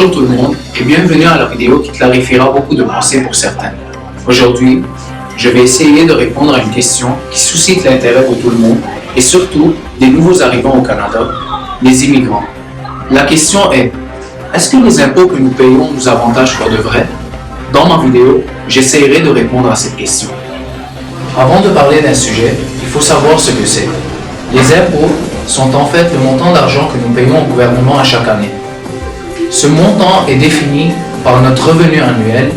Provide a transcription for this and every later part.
Bonjour tout le monde et bienvenue à la vidéo qui clarifiera beaucoup de pensées pour certains. Aujourd'hui, je vais essayer de répondre à une question qui suscite l'intérêt de tout le monde et surtout des nouveaux arrivants au Canada, les immigrants. La question est, est-ce que les impôts que nous payons nous avantagent pour de vrai? Dans ma vidéo, j'essaierai de répondre à cette question. Avant de parler d'un sujet, il faut savoir ce que c'est. Les impôts sont en fait le montant d'argent que nous payons au gouvernement à chaque année. Ce montant est défini par notre revenu annuel,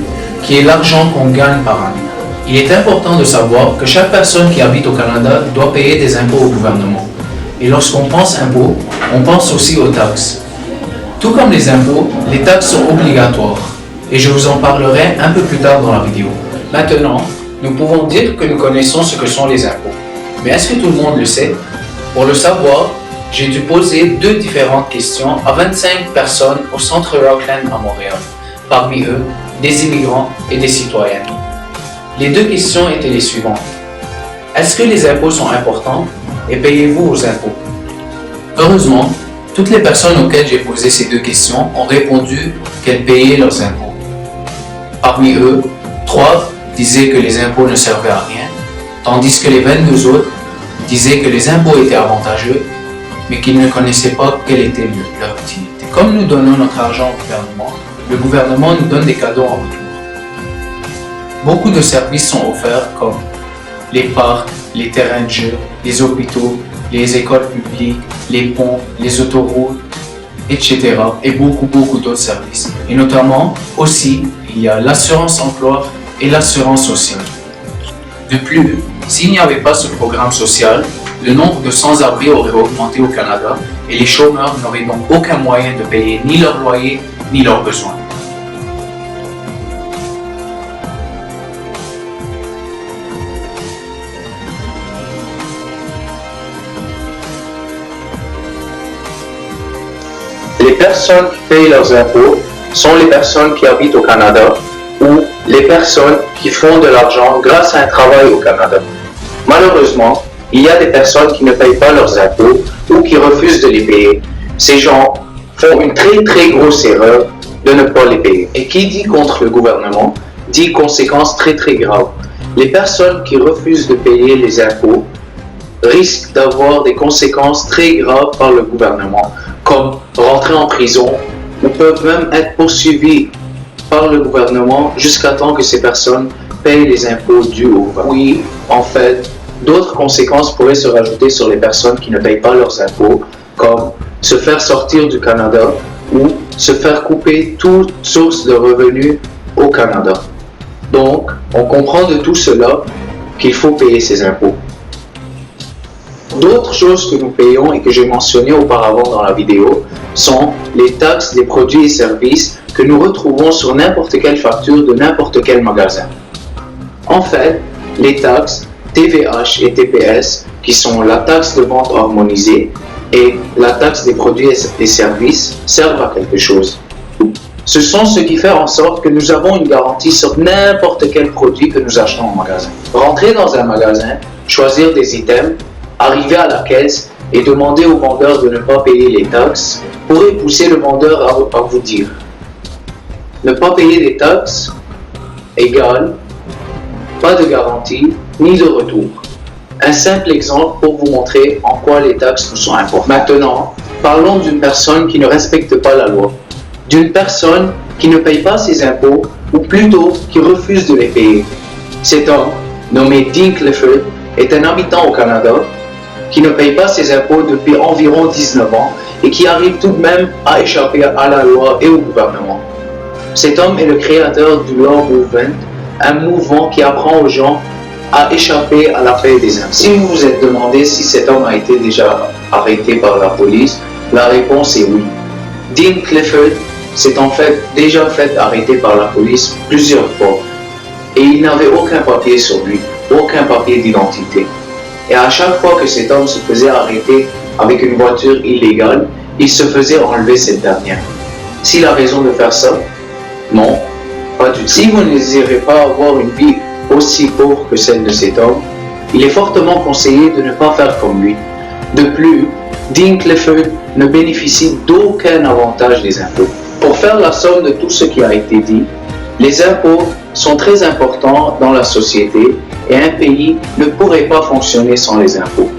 qui est l'argent qu'on gagne par année. Il est important de savoir que chaque personne qui habite au Canada doit payer des impôts au gouvernement. Et lorsqu'on pense impôts, on pense aussi aux taxes. Tout comme les impôts, les taxes sont obligatoires. Et je vous en parlerai un peu plus tard dans la vidéo. Maintenant, nous pouvons dire que nous connaissons ce que sont les impôts. Mais est-ce que tout le monde le sait? Pour le savoir, j'ai dû poser deux différentes questions à 25 personnes au centre Rockland à Montréal. Parmi eux, des immigrants et des citoyens. Les deux questions étaient les suivantes. Est-ce que les impôts sont importants et payez-vous vos impôts? Heureusement, toutes les personnes auxquelles j'ai posé ces deux questions ont répondu qu'elles payaient leurs impôts. Parmi eux, 3 disaient que les impôts ne servaient à rien, tandis que les 22 autres disaient que les impôts étaient avantageux, mais qu'ils ne connaissaient pas quelle était leur utilité. Comme nous donnons notre argent au le gouvernement nous donne des cadeaux en retour. Beaucoup de services sont offerts comme les parcs, les terrains de jeu, les hôpitaux, les écoles publiques, les ponts, les autoroutes, etc. et beaucoup d'autres services. Et notamment aussi, il y a l'assurance emploi et l'assurance sociale. De plus, s'il n'y avait pas ce programme social, le nombre de sans-abri aurait augmenté au Canada et les chômeurs n'auraient donc aucun moyen de payer ni leur loyer ni leurs besoins. Les personnes qui payent leurs impôts sont les personnes qui habitent au Canada ou les personnes qui font de l'argent grâce à un travail au Canada. Malheureusement, il y a des personnes qui ne payent pas leurs impôts ou qui refusent de les payer. Ces gens font une très grosse erreur de ne pas les payer. Et qui dit contre le gouvernement dit conséquences très graves. Les personnes qui refusent de payer les impôts risquent d'avoir des conséquences très graves par le gouvernement, comme rentrer en prison ou peuvent même être poursuivis par le gouvernement jusqu'à temps que ces personnes payent les impôts dus au gouvernement. Oui, en fait, d'autres conséquences pourraient se rajouter sur les personnes qui ne payent pas leurs impôts, comme se faire sortir du Canada ou se faire couper toute source de revenus au Canada. Donc, on comprend de tout cela qu'il faut payer ses impôts. D'autres choses que nous payons et que j'ai mentionnées auparavant dans la vidéo sont les taxes des produits et services que nous retrouvons sur n'importe quelle facture de n'importe quel magasin. En fait, les taxes TVH et TPS, qui sont la taxe de vente harmonisée et la taxe des produits et services, servent à quelque chose. Ce sont ce qui fait en sorte que nous avons une garantie sur n'importe quel produit que nous achetons au magasin. Rentrer dans un magasin, choisir des items, arriver à la caisse et demander au vendeur de ne pas payer les taxes pourrait pousser le vendeur à vous dire ne pas payer des taxes égale pas de garantie ni de retour. Un simple exemple pour vous montrer en quoi les taxes nous sont importantes. Maintenant, parlons d'une personne qui ne respecte pas la loi, d'une personne qui ne paye pas ses impôts ou plutôt qui refuse de les payer. Cet homme, nommé Dean Clifford, est un habitant au Canada qui ne paye pas ses impôts depuis environ 19 ans et qui arrive tout de même à échapper à la loi et au gouvernement. Cet homme est le créateur du Law Movement, un mouvement qui apprend aux gens à échapper à la paie des impôts. Si vous vous êtes demandé si cet homme a été déjà arrêté par la police, la réponse est oui. Dean Clifford s'est en fait déjà fait arrêter par la police plusieurs fois et il n'avait aucun papier sur lui, aucun papier d'identité. Et à chaque fois que cet homme se faisait arrêter avec une voiture illégale, il se faisait enlever cette dernière. S'il a raison de faire ça? Non, pas du tout. Si vous ne désirez pas avoir une vie aussi pauvre que celle de cet homme, il est fortement conseillé de ne pas faire comme lui. De plus, Dean Clifford ne bénéficie d'aucun avantage des impôts. Pour faire la somme de tout ce qui a été dit, les impôts sont très importants dans la société et un pays ne pourrait pas fonctionner sans les impôts.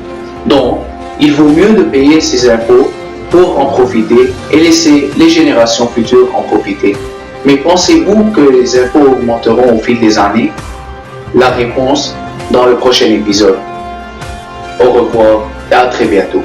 Donc, il vaut mieux de payer ces impôts pour en profiter et laisser les générations futures en profiter. Mais pensez-vous que les impôts augmenteront au fil des années? La réponse dans le prochain épisode. Au revoir et à très bientôt.